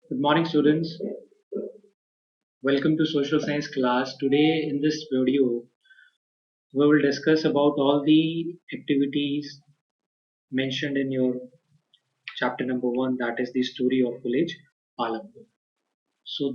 Good morning, students. Welcome to social science class. Today, in this video, we will discuss about all the activities mentioned in your chapter number 1, that is the story of village Palampur. So,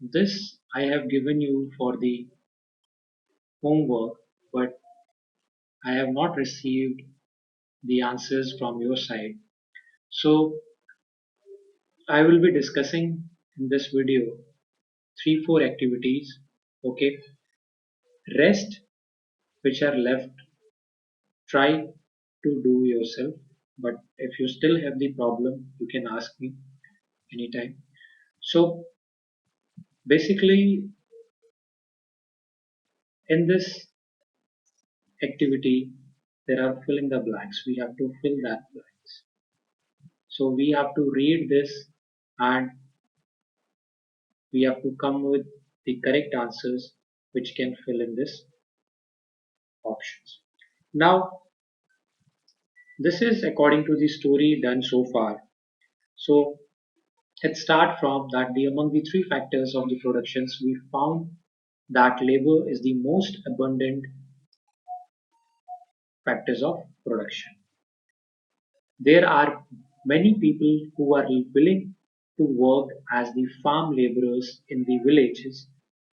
this I have given you for the homework, but I have not received the answers from your side. So, I will be discussing in this video 3 4 activities. Okay, rest which are left, try to do yourself, but if you still have the problem you can ask me anytime. So basically, in this activity there are fill in the blanks. We have to fill that blanks, so we have to read this and we have to come with the correct answers which can fill in this options. Now this is according to the story done so far. So let's start from that the among the three factors of the productions we found that labor is the most abundant factors of production. There are many people who are willing to work as the farm laborers in the villages,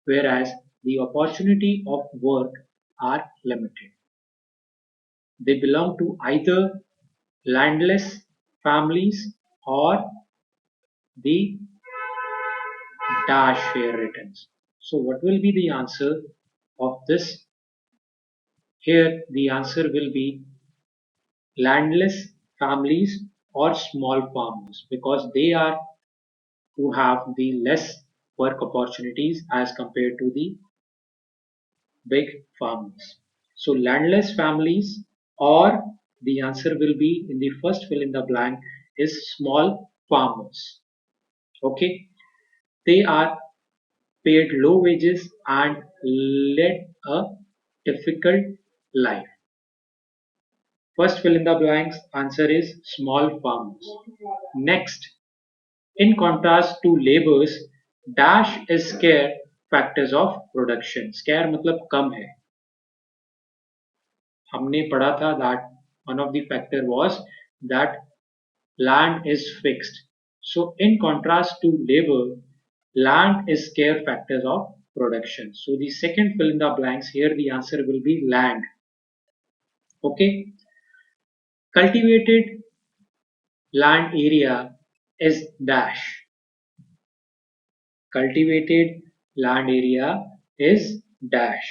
whereas the opportunity of work are limited. They belong to either landless families or the dash here written. So what will be the answer of this? Here the answer will be landless families or small farmers, because they are who have the less work opportunities as compared to the big farmers. So landless families, or the answer will be in the first fill in the blank is small farmers. Okay, they are paid low wages and led a difficult life. First fill in the blanks answer is small farmers. Next, in contrast to laborers, dash is scarce factors of production. Scarce मतलब कम है. हमने पढ़ा था that one of the factor was that land is fixed. So in contrast to labor, land is scarce factors of production. So the second fill in the blanks here the answer will be land. Okay, cultivated land area is dash. Cultivated land area is dash.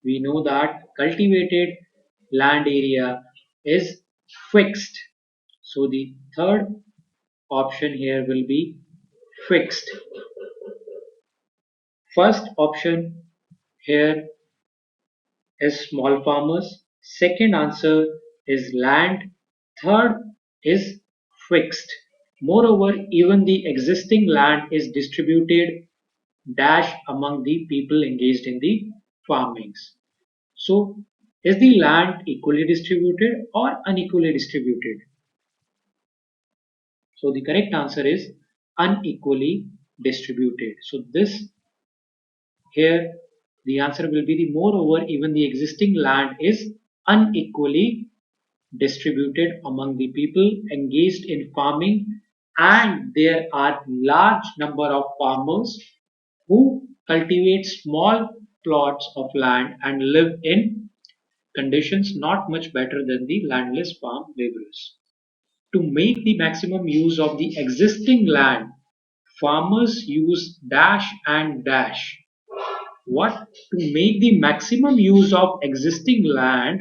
We know that cultivated land area is fixed. So the third option here will be fixed. First option here is small farmers. Second answer is land. Third is fixed. Moreover, even the existing land is distributed dash among the people engaged in the farmings. So, is the land equally distributed or unequally distributed? So, the correct answer is unequally distributed. So, this here the answer will be the moreover, even the existing land is unequally distributed among the people engaged in farming, and there are large number of farmers who cultivate small plots of land and live in conditions not much better than the landless farm laborers. To make the maximum use of the existing land, farmers use dash and dash. What? To make the maximum use of existing land,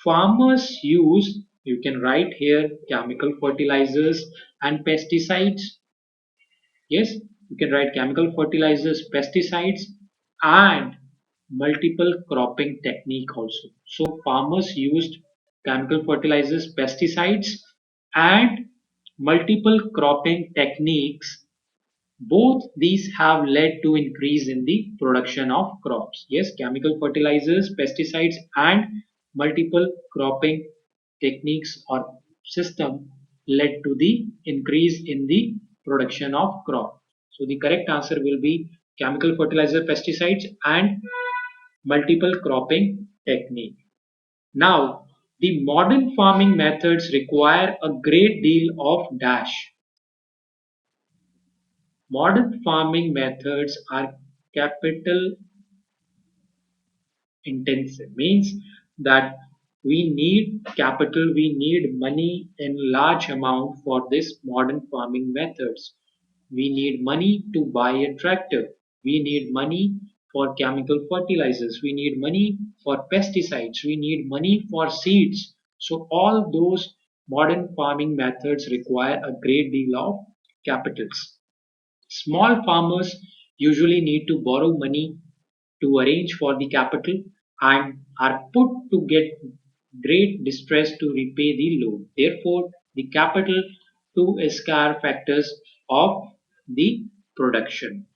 farmers use, you can write here, chemical fertilizers and pesticides. Yes, you can write chemical fertilizers, pesticides, and multiple cropping technique also. So farmers used chemical fertilizers, pesticides, and multiple cropping techniques. Both these have led to increase in the production of crops. Yes, chemical fertilizers, pesticides, and multiple cropping techniques or system led to the increase in the production of crop. So the correct answer will be chemical fertilizer, pesticides, and multiple cropping technique. Now, the modern farming methods require a great deal of dash. Modern farming methods are capital intensive, means that we need capital, we need money in large amount for this modern farming methods. We need money to buy a tractor. We need money for chemical fertilizers. We need money for pesticides. We need money for seeds. So all those modern farming methods require a great deal of capitals. Small farmers usually need to borrow money to arrange for the capital and are put to get great distress to repay the loan. Therefore, the capital two is scarce factors of the production.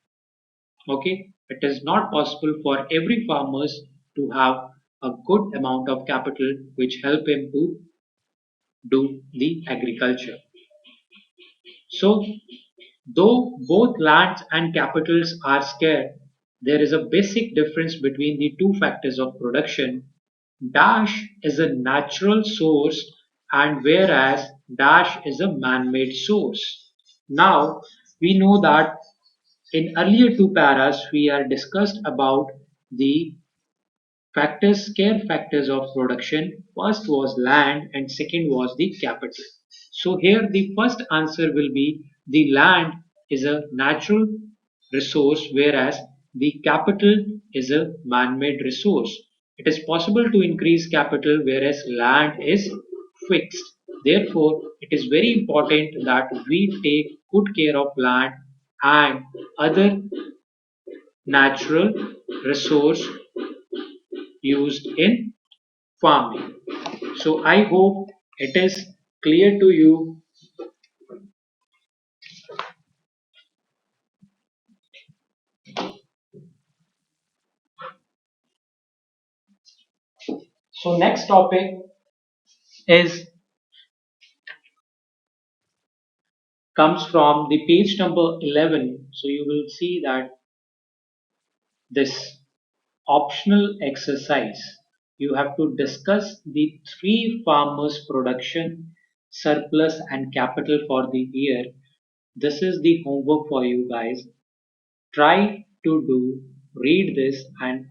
Okay, it is not possible for every farmers to have a good amount of capital which help him to do the agriculture. So, though both lands and capitals are scarce, there is a basic difference between the two factors of production. Dash is a natural source and whereas dash is a man-made source. Now, we know that in earlier two paras we are discussed about the factors, scale factors of production. First was land and second was the capital. So here the first answer will be the land is a natural resource whereas the capital is a man-made resource. It is possible to increase capital whereas land is fixed. Therefore, it is very important that we take good care of land and other natural resource used in farming. So I hope it is clear to you. So next topic is comes from the page number 11. So you will see that this optional exercise you have to discuss the three farmers production surplus and capital for the year. This is the homework for you guys. Try to do read this and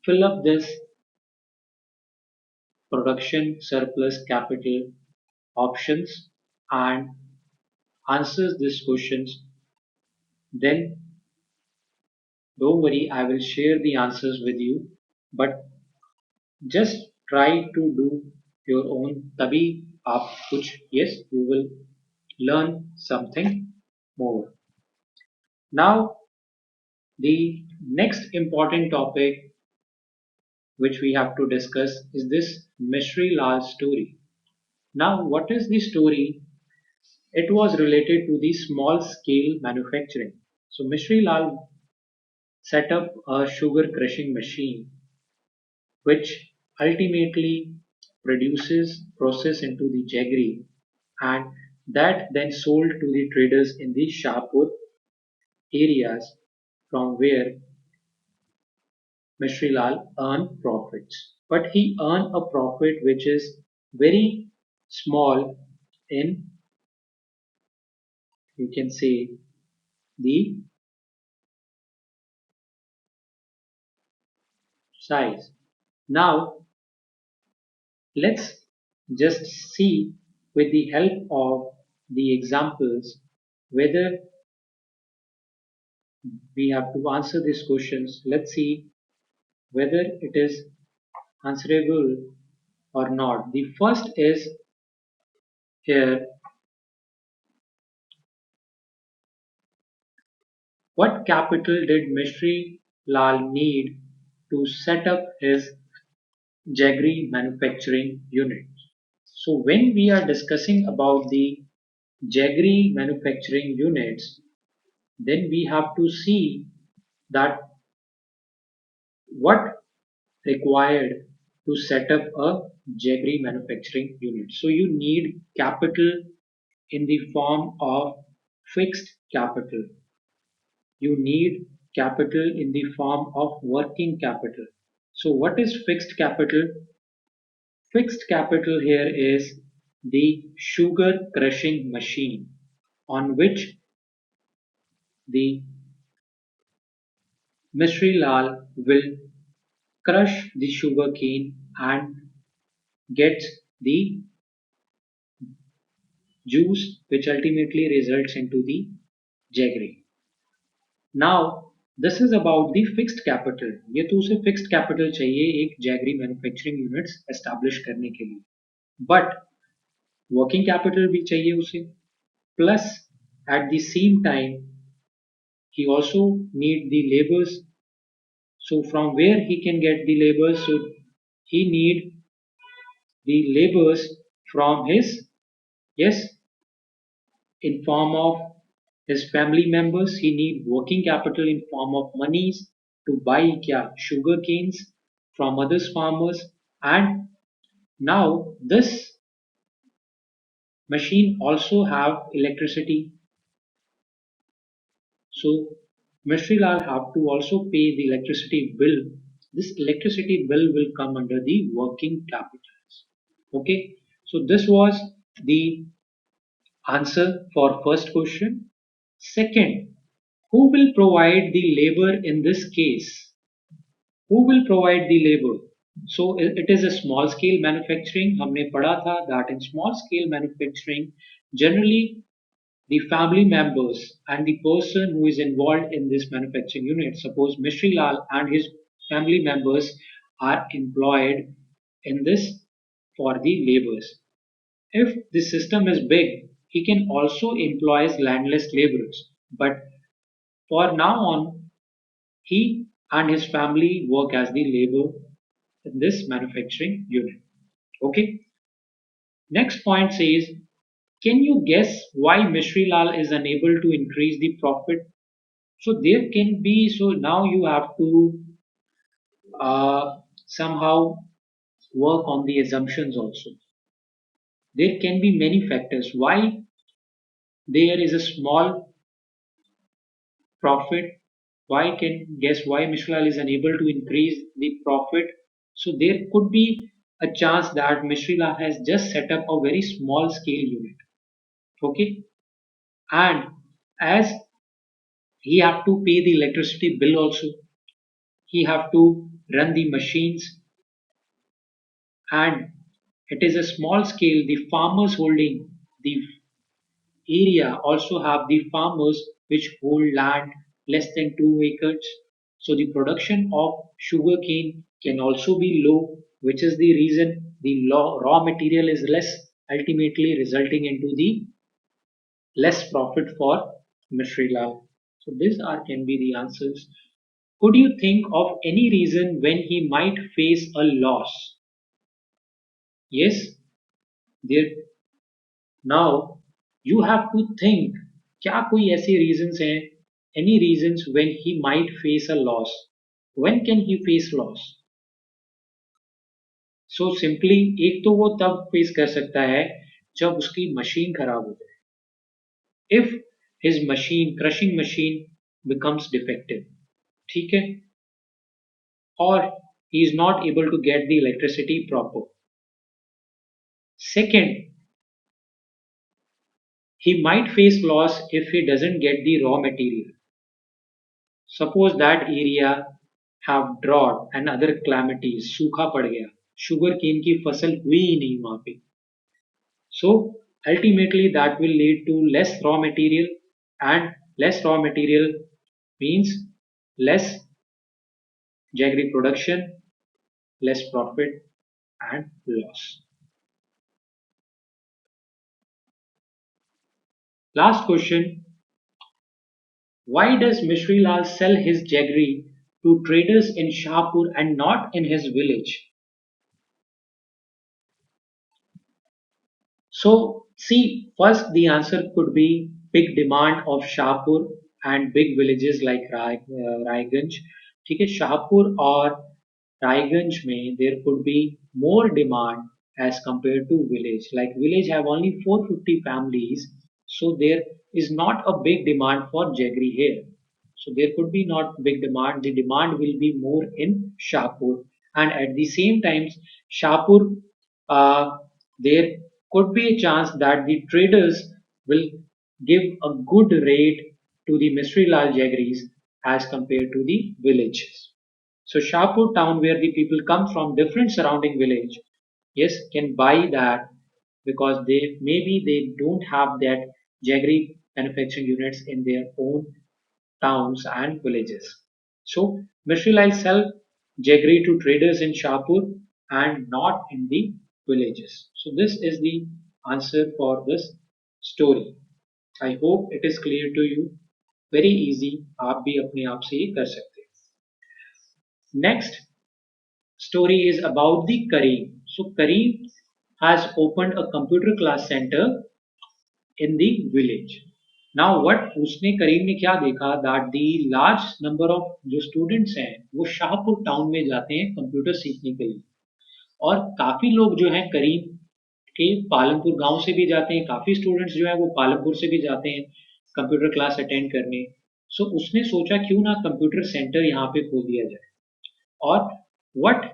fill up this production surplus capital options and answers these questions. Then don't worry, I will share the answers with you. But just try to do your own. तभी आप कुछ yes you will learn something more. Now the next important topic which we have to discuss is this Mishri Lal story. Now what is the story? It was related to the small scale manufacturing. So Mishri Lal set up a sugar crushing machine which ultimately produces process into the jaggery and that then sold to the traders in the Shahpur areas from where Mishrilal earned profits. But he earned a profit which is very small in, you can say, the size. Now let's just see with the help of the examples whether we have to answer these questions. Let's see whether it is answerable or not. The first is here, what capital did Mishri Lal need to set up his jaggery manufacturing unit? So when we are discussing about the jaggery manufacturing units, then we have to see that what required to set up a jaggery manufacturing unit. So you need capital in the form of fixed capital. You need capital in the form of working capital. So what is fixed capital? Fixed capital here is the sugar crushing machine on which the Mistry Lal will crush the sugar cane and get the juice which ultimately results into the jaggery. Now this is about the fixed capital. ये तो उसे fixed capital चाहिए एक jaggery manufacturing units establish करने के लिए. But working capital भी चाहिए उसे. Plus at the same time he also need the labors. So from where he can get the labors? So he need the labors from his, yes, in form of his family members. He need working capital in form of monies to buy sugar canes from others farmers. And now this machine also have electricity. So Mistry Lal have to also pay the electricity bill. This electricity bill will come under the working capitals. Okay, so this was the answer for first question. Second, who will provide the labor in this case? Who will provide the labor? So it is a small scale manufacturing. हमने पढ़ा था that in small scale manufacturing, generally the family members and the person who is involved in this manufacturing unit, suppose Mishri Lal and his family members are employed in this for the labors. If the system is big, he can also employ landless laborers. But for now on, he and his family work as the labor in this manufacturing unit. Okay. Next point says, can you guess why Mishri Lal is unable to increase the profit? So there can be, so now you have to somehow work on the assumptions also. There can be many factors why there is a small profit. Why can guess why Mishri Lal is unable to increase the profit? So there could be a chance that Mishri Lal has just set up a very small scale unit. Okay, and as he have to pay the electricity bill also, he have to run the machines, and it is a small scale. The farmers holding the area also have the farmers which hold land less than 2 acres. So the production of sugarcane can also be low, which is the reason the raw material is less, ultimately resulting into the less profit for Mishri Lal. So these are can be the answers. Could you think of any reason when he might face a loss? Yes, there. Now you have to think. क्या कोई ऐसे reasons हैं? Any reasons when he might face a loss? When can he face loss? So simply एक तो वो तब face कर सकता है जब उसकी मशीन खराब हो जाए. If his machine, crushing machine becomes defective, ठीक है, or he is not able to get the electricity proper. Second, he might face loss if he doesn't get the raw material. Suppose that area have drought and other calamities, सूखा पड़ गया, sugar cane की फसल हुई ही नहीं वहाँ पे. So ultimately that will lead to less raw material, and less raw material means less jaggery production, less profit and loss. Last question, why does Mishri Lal sell his jaggery to traders in Shahpur and not in his village? So see, first the answer could be big demand of Shahpur and big villages like Raiganj. ठीक है, शाहपुर और Raiganj में there could be more demand as compared to village. Like village have only 450 families, so there is not a big demand for jaggery here. So there could be not big demand. The demand will be more in Shahpur, and at the same time, Shahpur, there could be a chance that the traders will give a good rate to the Misri Lal jaggeries as compared to the villages. So Shahpur town, where the people come from different surrounding village, yes, can buy that because they don't have that jaggery manufacturing units in their own towns and villages. So Mishrilal sell jaggery to traders in Shahpur and not in the villages. So this is the answer for this story. I hope it is clear to you. Very easy. आप भी अपने आप से ये कर सकते हैं. Next story is about the Kareem. So Kareem has opened a computer class center in the village. Now what उसने करीम ने क्या देखा that the large number of जो students हैं वो शाहपुर टाउन में जाते हैं कंप्यूटर सीखने के लिए और काफी लोग जो हैं करीम के पालमपुर गांव से भी जाते हैं काफी स्टूडेंट्स जो हैं वो पालमपुर से भी जाते हैं कंप्यूटर क्लास अटेंड करने सो उसने सोचा क्यों ना कंप्यूटर सेंटर यहाँ पे खोल दिया जाए और what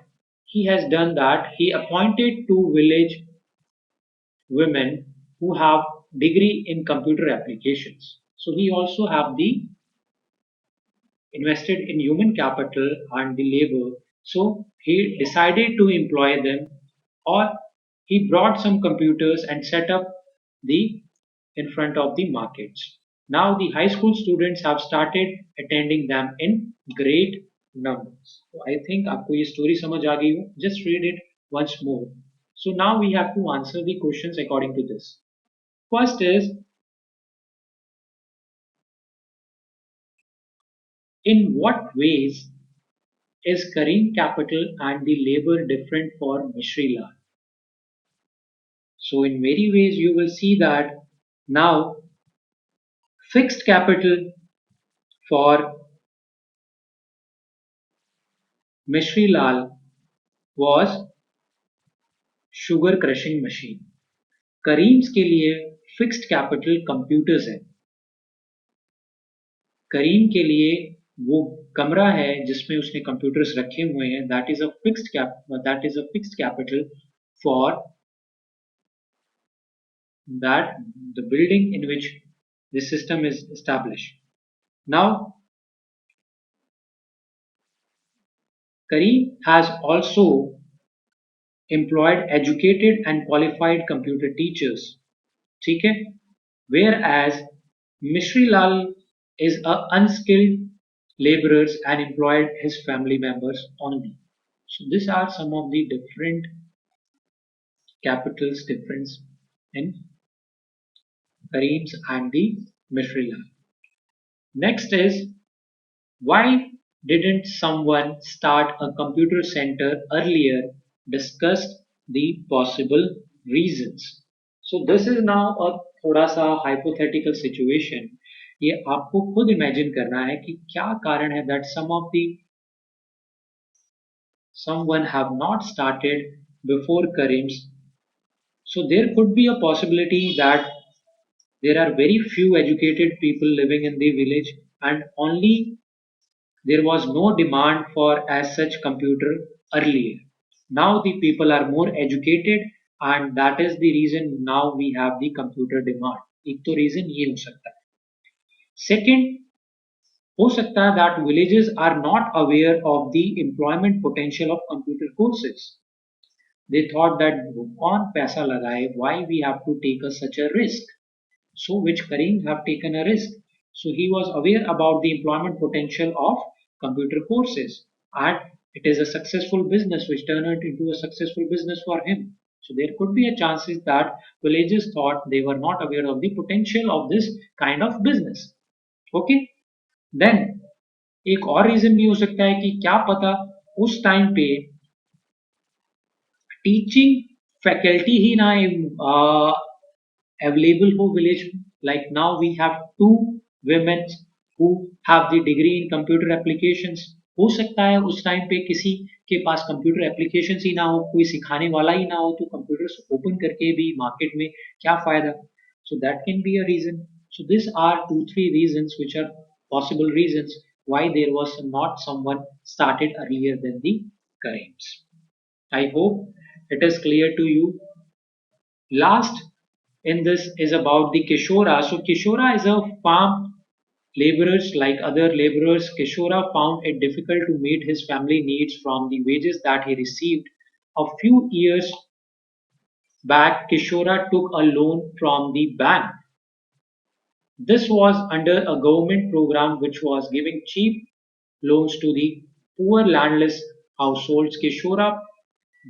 he has done that he appointed two village women who have degree in computer applications. So he also have the invested in human capital and the labor. So he decided to employ them or he brought some computers and set up the in front of the markets. Now the high school students have started attending them in great numbers. So I think आपको ये story समझ आ गई हो. Just read it once more. So now we have to answer the questions according to this. First is, in what ways is Kareem capital and the labor different for Mishri Lal? So in many ways you will see that now fixed capital for Mishri Lal was sugar crushing machine. Karim's के लिए fixed capital computers है करीम के लिए वो कमरा है जिसमें उसने कंप्यूटर्स रखे हुए हैं that is a fixed capital for that the building in which the system is established. Now, Kareem has also employed educated and qualified computer teachers. ठीक है? Whereas Mishri Lal is a unskilled laborers and employed his family members only. So these are some of the different capitals difference in Kareem's and the Mishri Lal. Next is, why didn't someone start a computer center earlier? Discussed the possible reasons. So this is now a थोड़ा सा hypothetical situation. ये आपको खुद imagine करना है कि क्या कारण है that someone have not started before Karim's. So there could be a possibility that there are very few educated people living in the village and only there was no demand for as such computer earlier. Now the people are more educated and that is the reason now we have the computer demand. एक तो reason ये हो सकता है. Second, हो सकता है that villages are not aware of the employment potential of computer courses. They thought that कौन पैसा लगाए, why we have to take such a risk. So which Kareem have taken a risk. So he was aware about the employment potential of computer courses and it is a successful business which turned it into a successful business for him. So there could be a chances that villagers thought they were not aware of the potential of this kind of business. Okay. Then एक और reason भी हो सकता है कि क्या पता उस टाइम पे टीचिंग फैकल्टी ही ना available for village. Like now we have two women who have the degree in computer applications हो सकता है उस टाइम पे किसी के पास कंप्यूटर एप्लीकेशन ही ना हो, कोई सिखाने वाला ही ना हो, तो कंप्यूटर्स ओपन करके भी मार्केट में क्या फायदा. So that can be a reason. So these are two, three reasons which are possible reasons why there was not someone started earlier than the Karems. I hope it is clear to you. Last in this is about the Kishora. So Kishora is a farm laborers like other laborers. Kishora found it difficult to meet his family needs from the wages that he received. A few years back, Kishora took a loan from the bank. This was under a government program which was giving cheap loans to the poor landless households. Kishora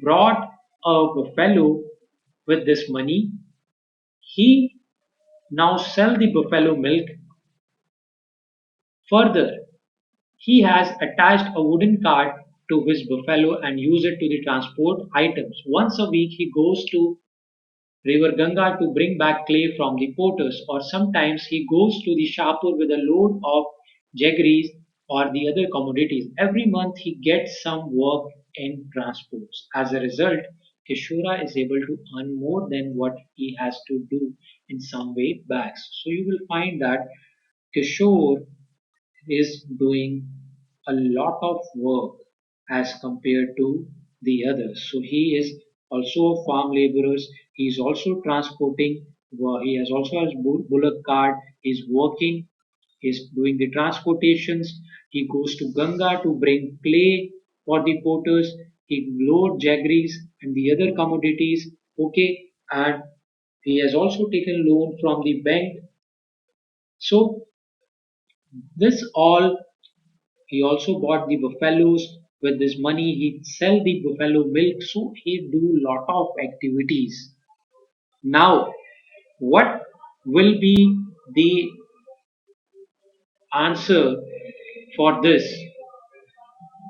brought a buffalo with this money. He now sell the buffalo milk. Further, he has attached a wooden cart to his buffalo and use it to the transport items. Once a week he goes to River Ganga to bring back clay from the potters, or sometimes he goes to the Shahpur with a load of jaggeries or the other commodities. Every month he gets some work in transports. As a result, Kishora is able to earn more than what he has to do in some way bags. So you will find that Kishore is doing a lot of work as compared to the others. So he is also a farm laborer. He is also transporting. He has also has bullock cart. He's working. He's doing the transportations. He goes to Ganga to bring clay for the potters. He load jaggeries and the other commodities. Okay, and he has also taken loan from the bank. So this all. He also bought the buffaloes. With this money, he sell the buffalo milk. So he do lot of activities. Now, what will be the answer for this?